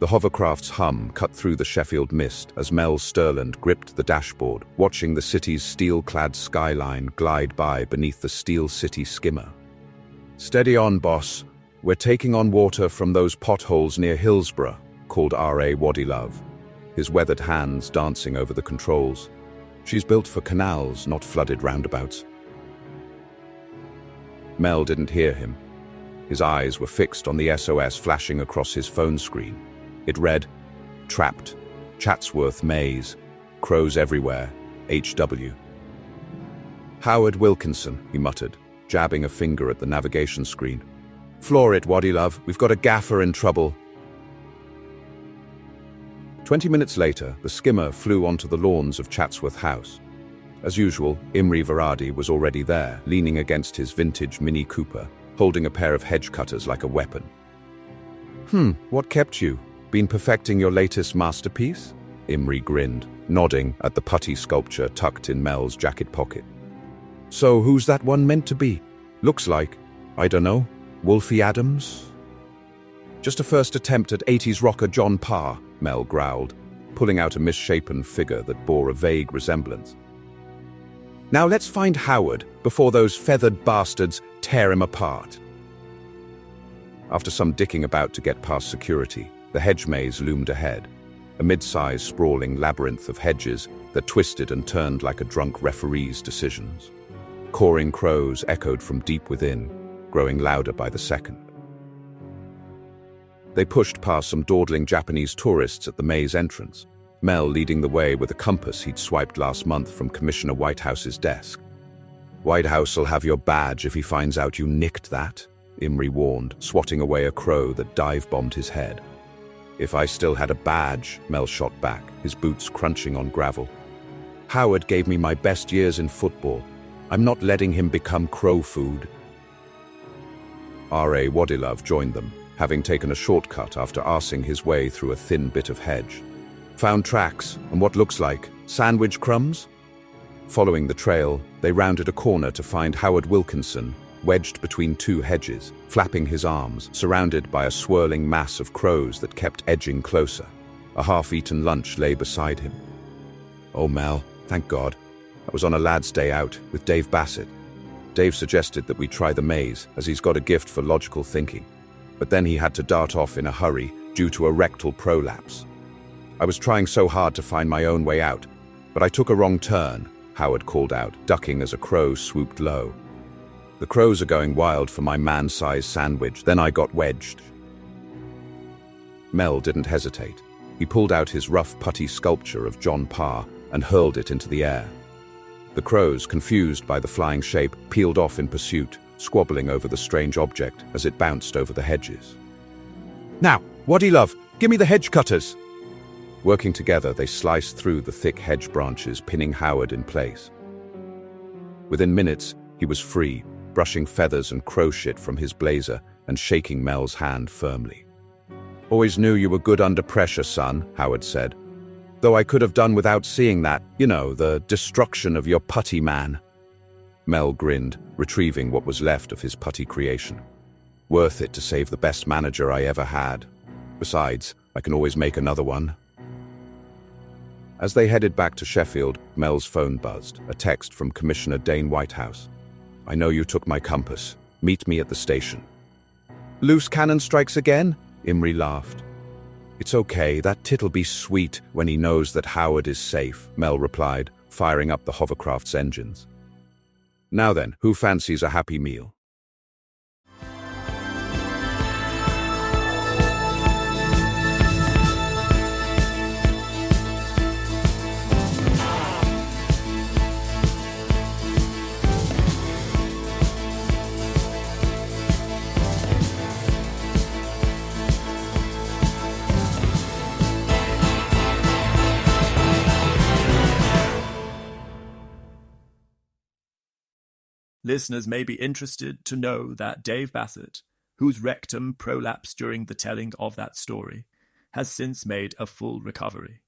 The hovercraft's hum cut through the Sheffield mist as Mel Sterland gripped the dashboard, watching the city's steel-clad skyline glide by beneath the Steel City skimmer. "Steady on, boss. We're taking on water from those potholes near Hillsborough," called R.A. Waddilove, his weathered hands dancing over the controls. "She's built for canals, not flooded roundabouts." Mel didn't hear him. His eyes were fixed on the SOS flashing across his phone screen. It read, "Trapped. Chatsworth Maze. Crows everywhere. HW." "Howard Wilkinson," he muttered, jabbing a finger at the navigation screen. "Floor it, Waddilove. We've got a gaffer in trouble." 20 minutes later, the skimmer flew onto the lawns of Chatsworth House. As usual, Imre Varadi was already there, leaning against his vintage Mini Cooper, holding a pair of hedge cutters like a weapon. What kept you? Been perfecting your latest masterpiece?" Imre grinned, nodding at the putty sculpture tucked in Mel's jacket pocket. "So who's that one meant to be? Looks like, I don't know, Wolfie Adams?" "Just a first attempt at 80s rocker John Parr," Mel growled, pulling out a misshapen figure that bore a vague resemblance. "Now let's find Howard before those feathered bastards tear him apart." After some dicking about to get past security, the hedge maze loomed ahead, a mid-sized sprawling labyrinth of hedges that twisted and turned like a drunk referee's decisions. Cawing crows echoed from deep within, growing louder by the second. They pushed past some dawdling Japanese tourists at the maze entrance, Mel leading the way with a compass he'd swiped last month from Commissioner Whitehouse's desk. "Whitehouse'll have your badge if he finds out you nicked that," Imre warned, swatting away a crow that dive-bombed his head. "If I still had a badge," Mel shot back, his boots crunching on gravel. "Howard gave me my best years in football. I'm not letting him become crow food." R.A. Waddilove joined them, having taken a shortcut after arsing his way through a thin bit of hedge. "Found tracks, and what looks like sandwich crumbs?" Following the trail, they rounded a corner to find Howard Wilkinson, wedged between two hedges, flapping his arms, surrounded by a swirling mass of crows that kept edging closer. A half-eaten lunch lay beside him. "Oh, Mel, thank God. I was on a lad's day out with Dave Bassett. Dave suggested that we try the maze, as he's got a gift for logical thinking. But then he had to dart off in a hurry due to a rectal prolapse. I was trying so hard to find my own way out, but I took a wrong turn," Howard called out, ducking as a crow swooped low. "The crows are going wild for my man-sized sandwich, then I got wedged." Mel didn't hesitate. He pulled out his rough putty sculpture of John Parr and hurled it into the air. The crows, confused by the flying shape, peeled off in pursuit, squabbling over the strange object as it bounced over the hedges. "Now, Waddilove, give me the hedge cutters!" Working together, they sliced through the thick hedge branches, pinning Howard in place. Within minutes, he was free, brushing feathers and crow shit from his blazer and shaking Mel's hand firmly. "Always knew you were good under pressure, son," Howard said. "Though I could have done without seeing that, the destruction of your putty man." Mel grinned, retrieving what was left of his putty creation. "Worth it to save the best manager I ever had. Besides, I can always make another one." As they headed back to Sheffield, Mel's phone buzzed, a text from Commissioner Dane Whitehouse. "I know you took my compass. Meet me at the station." "Loose cannon strikes again?" Imre laughed. "It's okay, that tit'll be sweet when he knows that Howard is safe," Mel replied, firing up the hovercraft's engines. "Now then, who fancies a happy meal?" Listeners may be interested to know that Dave Bassett, whose rectum prolapsed during the telling of that story, has since made a full recovery.